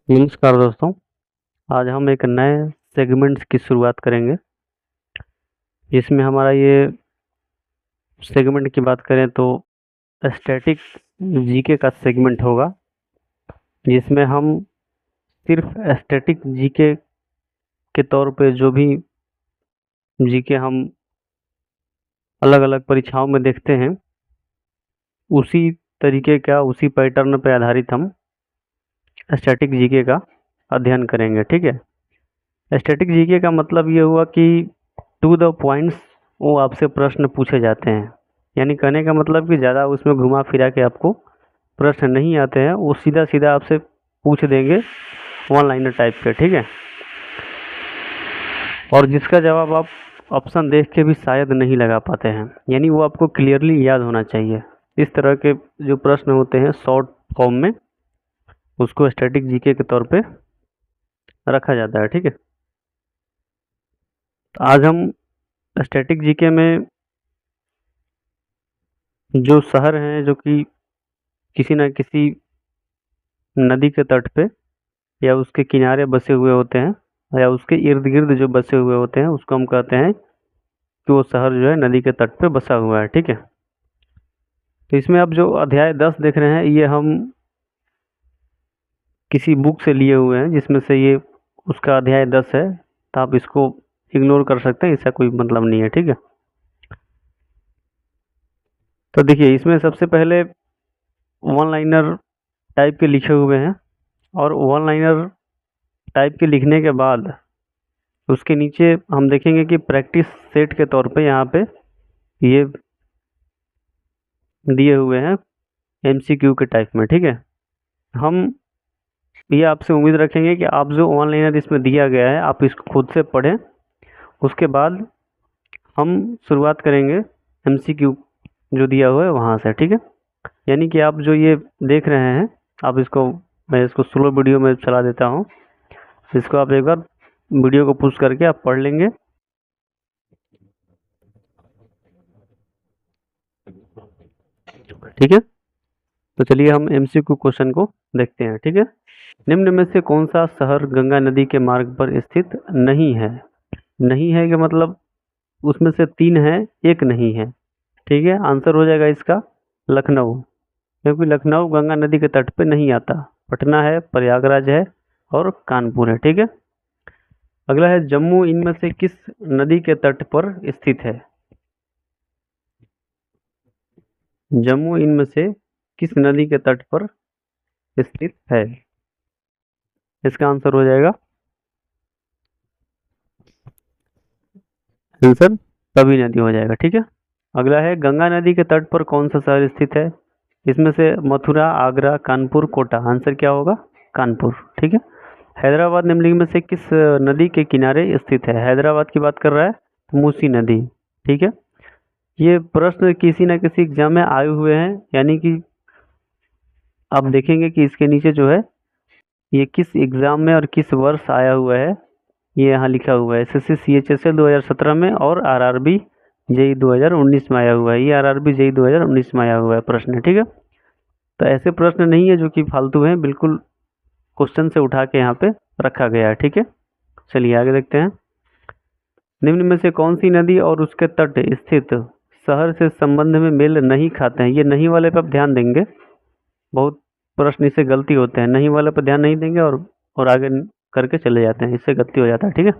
नमस्कार दोस्तों। आज हम एक नए सेगमेंट्स की शुरुआत करेंगे, जिसमें हमारा ये सेगमेंट की बात करें तो स्टैटिक जीके का सेगमेंट होगा, जिसमें हम सिर्फ स्टैटिक जीके के तौर पे जो भी जीके हम अलग अलग परीक्षाओं में देखते हैं, उसी तरीके का उसी पैटर्न पे आधारित हम स्टैटिक जीके का अध्ययन करेंगे। ठीक है। स्टैटिक जीके का मतलब ये हुआ कि टू द पॉइंट्स वो आपसे प्रश्न पूछे जाते हैं, यानी कहने का मतलब कि ज़्यादा उसमें घुमा फिरा के आपको प्रश्न नहीं आते हैं, वो सीधा सीधा आपसे पूछ देंगे वन लाइनर टाइप के। ठीक है। और जिसका जवाब आप ऑप्शन देख के भी शायद नहीं लगा पाते हैं, यानी वो आपको क्लियरली याद होना चाहिए। इस तरह के जो प्रश्न होते हैं शॉर्ट फॉर्म में, उसको स्टैटिक जीके के तौर पे रखा जाता है। ठीक है। तो आज हम स्टैटिक जीके में जो शहर हैं जो कि किसी न किसी नदी के तट पे या उसके किनारे बसे हुए होते हैं, या उसके इर्द गिर्द जो बसे हुए होते हैं, उसको हम कहते हैं कि वो शहर जो है नदी के तट पे बसा हुआ है। ठीक है। तो इसमें आप जो अध्याय 10 देख रहे हैं, ये हम किसी बुक से लिए हुए हैं, जिसमें से ये उसका अध्याय 10 है। तो आप इसको इग्नोर कर सकते हैं, इसका कोई मतलब नहीं है। ठीक है। तो देखिए, इसमें सबसे पहले वन लाइनर टाइप के लिखे हुए हैं, और वन लाइनर टाइप के लिखने के बाद उसके नीचे हम देखेंगे कि प्रैक्टिस सेट के तौर पे यहाँ पे ये दिए हुए हैं एमसीक्यू के टाइप में। ठीक है। हम ये आपसे उम्मीद रखेंगे कि आप जो वन लाइनर इसमें दिया गया है, आप इसको खुद से पढ़ें। उसके बाद हम शुरुआत करेंगे एमसीक्यू जो दिया हुआ है वहाँ से। ठीक है। यानी कि आप जो ये देख रहे हैं, आप इसको, मैं इसको स्लो वीडियो में चला देता हूँ। इसको आप एक बार वीडियो को पुश करके आप पढ़ लेंगे। ठीक है। तो चलिए हम एमसीक्यू क्वेश्चन को देखते हैं। ठीक है। निम्न में से कौन सा शहर गंगा नदी के मार्ग पर स्थित नहीं है? नहीं है का मतलब उसमें से 3 है, एक नहीं है। ठीक है। आंसर हो जाएगा इसका लखनऊ, क्योंकि लखनऊ गंगा नदी के तट पे नहीं आता। पटना है, प्रयागराज है और कानपुर है। ठीक है। अगला है जम्मू इनमें से किस नदी के तट पर स्थित है? जम्मू इनमें से किस नदी के तट पर स्थित है? इसका आंसर हो जाएगा आंसर तवी नदी हो जाएगा। ठीक है। अगला है गंगा नदी के तट पर कौन सा शहर स्थित है? इसमें से मथुरा, आगरा, कानपुर, कोटा। आंसर क्या होगा? कानपुर। ठीक है। हैदराबाद निम्नलिखित में से किस नदी के किनारे स्थित है? हैदराबाद की बात कर रहा है तो मूसी नदी। ठीक है। ये प्रश्न किसी न किसी एग्जाम में आए हुए हैं, यानी कि आप देखेंगे कि इसके नीचे जो है ये किस एग्जाम में और किस वर्ष आया हुआ है, ये यहाँ लिखा हुआ है। एसएससी सीएचएसएल 2017 में और आरआरबी जेई 2019 में आया हुआ है। ये आरआरबी जेई 2019 में आया हुआ है प्रश्न। ठीक है। तो ऐसे प्रश्न नहीं है जो कि फालतू हैं, बिल्कुल क्वेश्चन से उठा के यहाँ पे रखा गया है। ठीक है। चलिए आगे देखते हैं। निम्न में से कौन सी नदी और उसके तट स्थित शहर से संबंध में मेल नहीं खाते हैं? ये नहीं वाले पे आप ध्यान देंगे, बहुत प्रश्न इससे गलती होते हैं। नहीं वाले पे ध्यान नहीं देंगे और आगे करके चले जाते हैं, इससे गलती हो जाता है। ठीक है।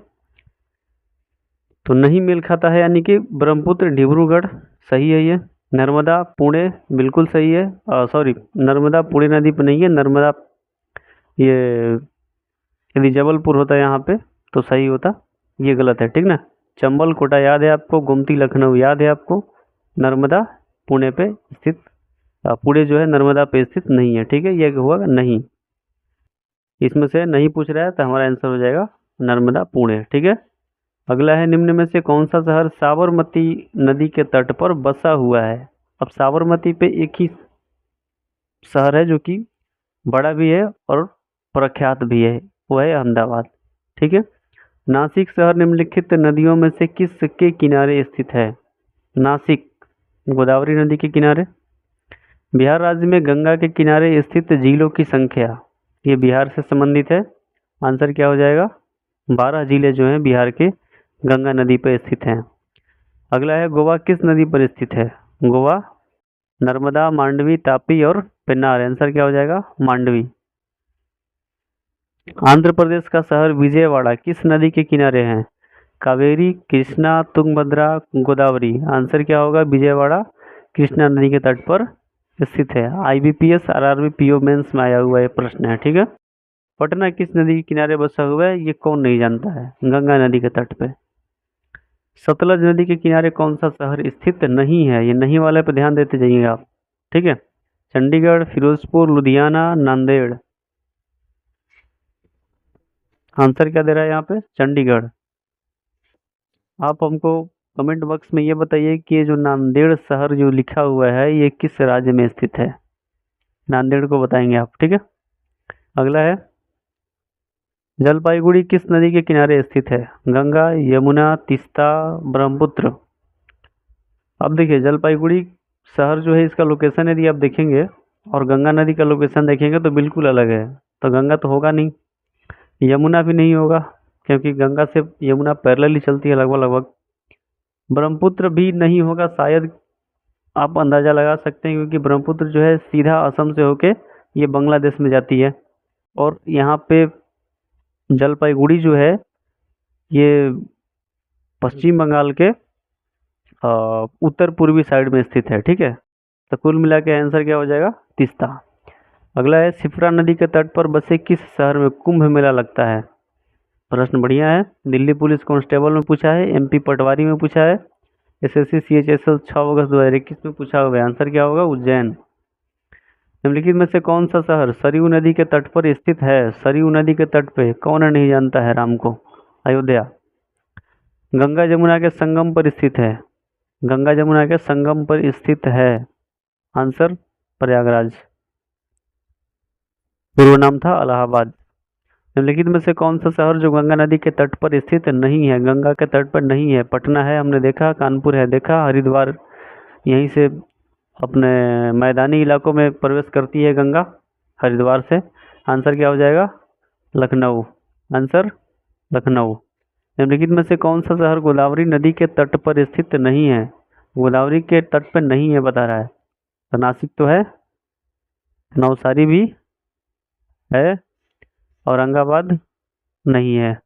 तो नहीं मेल खाता है, यानी कि ब्रह्मपुत्र डिब्रूगढ़ सही है। ये नर्मदा पुणे बिल्कुल सही है। सॉरी, नर्मदा पुणे नदी पर नहीं है। नर्मदा ये यदि जबलपुर होता यहाँ पे तो सही होता, ये गलत है। ठीक ना। चंबल कोटा याद है आपको, गोमती लखनऊ याद है आपको, नर्मदा पुणे पे स्थित, पुणे जो है नर्मदा पे स्थित नहीं है। ठीक है। ये हुआ नहीं, इसमें से नहीं पूछ रहा है तो हमारा आंसर हो जाएगा नर्मदा पुणे। ठीक है। अगला है निम्न में से कौन सा शहर साबरमती नदी के तट पर बसा हुआ है? अब साबरमती पे एक ही शहर है जो कि बड़ा भी है और प्रख्यात भी है, वो है अहमदाबाद। ठीक है। नासिक शहर निम्नलिखित नदियों में से किस के किनारे स्थित है? नासिक गोदावरी नदी के किनारे। बिहार राज्य में गंगा के किनारे स्थित झीलों की संख्या ये बिहार से संबंधित है। आंसर क्या हो जाएगा? 12 जिले जो हैं बिहार के गंगा नदी पर स्थित हैं। अगला है गोवा किस नदी पर स्थित है? गोवा नर्मदा, मांडवी, तापी और पेन्नार। आंसर क्या हो जाएगा? मांडवी। आंध्र प्रदेश का शहर विजयवाड़ा किस नदी के किनारे है? कावेरी, कृष्णा, तुंगभद्रा, गोदावरी। आंसर क्या होगा? विजयवाड़ा कृष्णा नदी के तट पर स्थित है। IBPS RRB PO मेंस में आया हुआ ये प्रश्न है, ठीक है। पटना किस नदी के किनारे बसा हुआ है? ये कौन नहीं जानता है? गंगा नदी के तट पे। सतलज नदी के किनारे कौन सा शहर स्थित नहीं है? ये नहीं वाले पे ध्यान देते जाइए आप, ठीक है। चंडीगढ़, फिरोजपुर, लुधियाना, नांदेड़। आंसर क्या दे रहा है यहाँ पे? चंडीगढ़। आप हमको कमेंट बॉक्स में ये बताइए कि ये जो नांदेड़ शहर जो लिखा हुआ है ये किस राज्य में स्थित है? नांदेड़ को बताएंगे आप, ठीक है। अगला है जलपाईगुड़ी किस नदी के किनारे स्थित है? गंगा, यमुना, तीस्ता, ब्रह्मपुत्र। अब देखिए जलपाईगुड़ी शहर जो है इसका लोकेशन यदि आप देखेंगे और गंगा नदी का लोकेशन देखेंगे तो बिल्कुल अलग है। तो गंगा तो होगा नहीं, यमुना भी नहीं होगा क्योंकि गंगा से यमुना पैरेलली चलती है लगभग लगभग। ब्रह्मपुत्र भी नहीं होगा, शायद आप अंदाज़ा लगा सकते हैं क्योंकि ब्रह्मपुत्र जो है सीधा असम से होके ये बांग्लादेश में जाती है। और यहाँ पे जलपाईगुड़ी जो है ये पश्चिम बंगाल के उत्तर पूर्वी साइड में स्थित है, ठीक है। तो कुल मिला के आंसर क्या हो जाएगा? तीस्ता। अगला है शिप्रा नदी के तट पर बसे किस शहर में कुंभ मेला लगता है? प्रश्न बढ़िया है। दिल्ली पुलिस कांस्टेबल में पूछा है, MP पटवारी में पूछा है, SSC CHSL 6 अगस्त 2021 में पूछा हुआ है। आंसर क्या होगा? उज्जैन। निम्नलिखित में से कौन सा शहर सरयू नदी के तट पर स्थित है? सरयू नदी के तट पे कौन नहीं जानता है राम को? अयोध्या। गंगा जमुना के संगम पर स्थित है। गंगा जमुना के संगम पर स्थित है। आंसर प्रयागराज। पूर्व नाम था इलाहाबाद। निम्नलिखित में से कौन सा शहर जो गंगा नदी के तट पर स्थित नहीं है, गंगा के तट पर नहीं है? पटना है, हमने देखा। कानपुर है, देखा। हरिद्वार यहीं से अपने मैदानी इलाकों में प्रवेश करती है गंगा, हरिद्वार से। आंसर क्या हो जाएगा? लखनऊ। आंसर लखनऊ। निम्नलिखित में से कौन सा शहर गोदावरी नदी के तट पर स्थित नहीं है? गोदावरी के तट पर नहीं है बता रहा है। तो नासिक तो है, नवसारी भी है, औरंगाबाद नहीं है,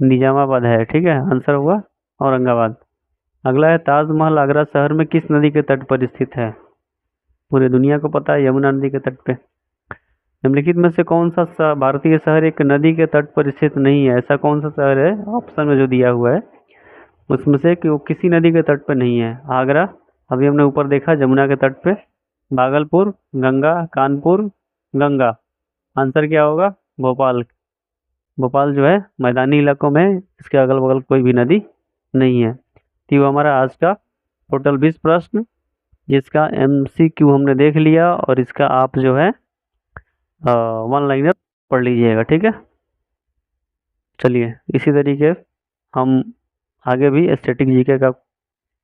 निजामाबाद है, ठीक है। आंसर हुआ औरंगाबाद। अगला है ताजमहल आगरा शहर में किस नदी के तट पर स्थित है? पूरे दुनिया को पता है, यमुना नदी के तट पे। निम्नलिखित में से कौन सा भारतीय शहर एक नदी के तट पर स्थित नहीं है? ऐसा कौन सा शहर है ऑप्शन में जो दिया हुआ है उसमें से कि वो किसी नदी के तट पर नहीं है? आगरा, अभी हमने ऊपर देखा, जमुना के तट पे। भागलपुर, गंगा, कानपुर, गंगा। आंसर क्या होगा? भोपाल। भोपाल जो है मैदानी इलाकों में, इसके अगल बगल कोई भी नदी नहीं है। तो ये हमारा आज का टोटल 20 प्रश्न, जिसका MCQ हमने देख लिया और इसका आप जो है 1 लाइनर पढ़ लीजिएगा, ठीक है। चलिए इसी तरीके हम आगे भी स्टैटिक GK का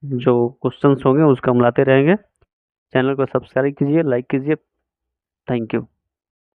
जो क्वेश्चंस होंगे उसको हम लाते रहेंगे। चैनल को सब्सक्राइब कीजिए, लाइक कीजिए। Thank you.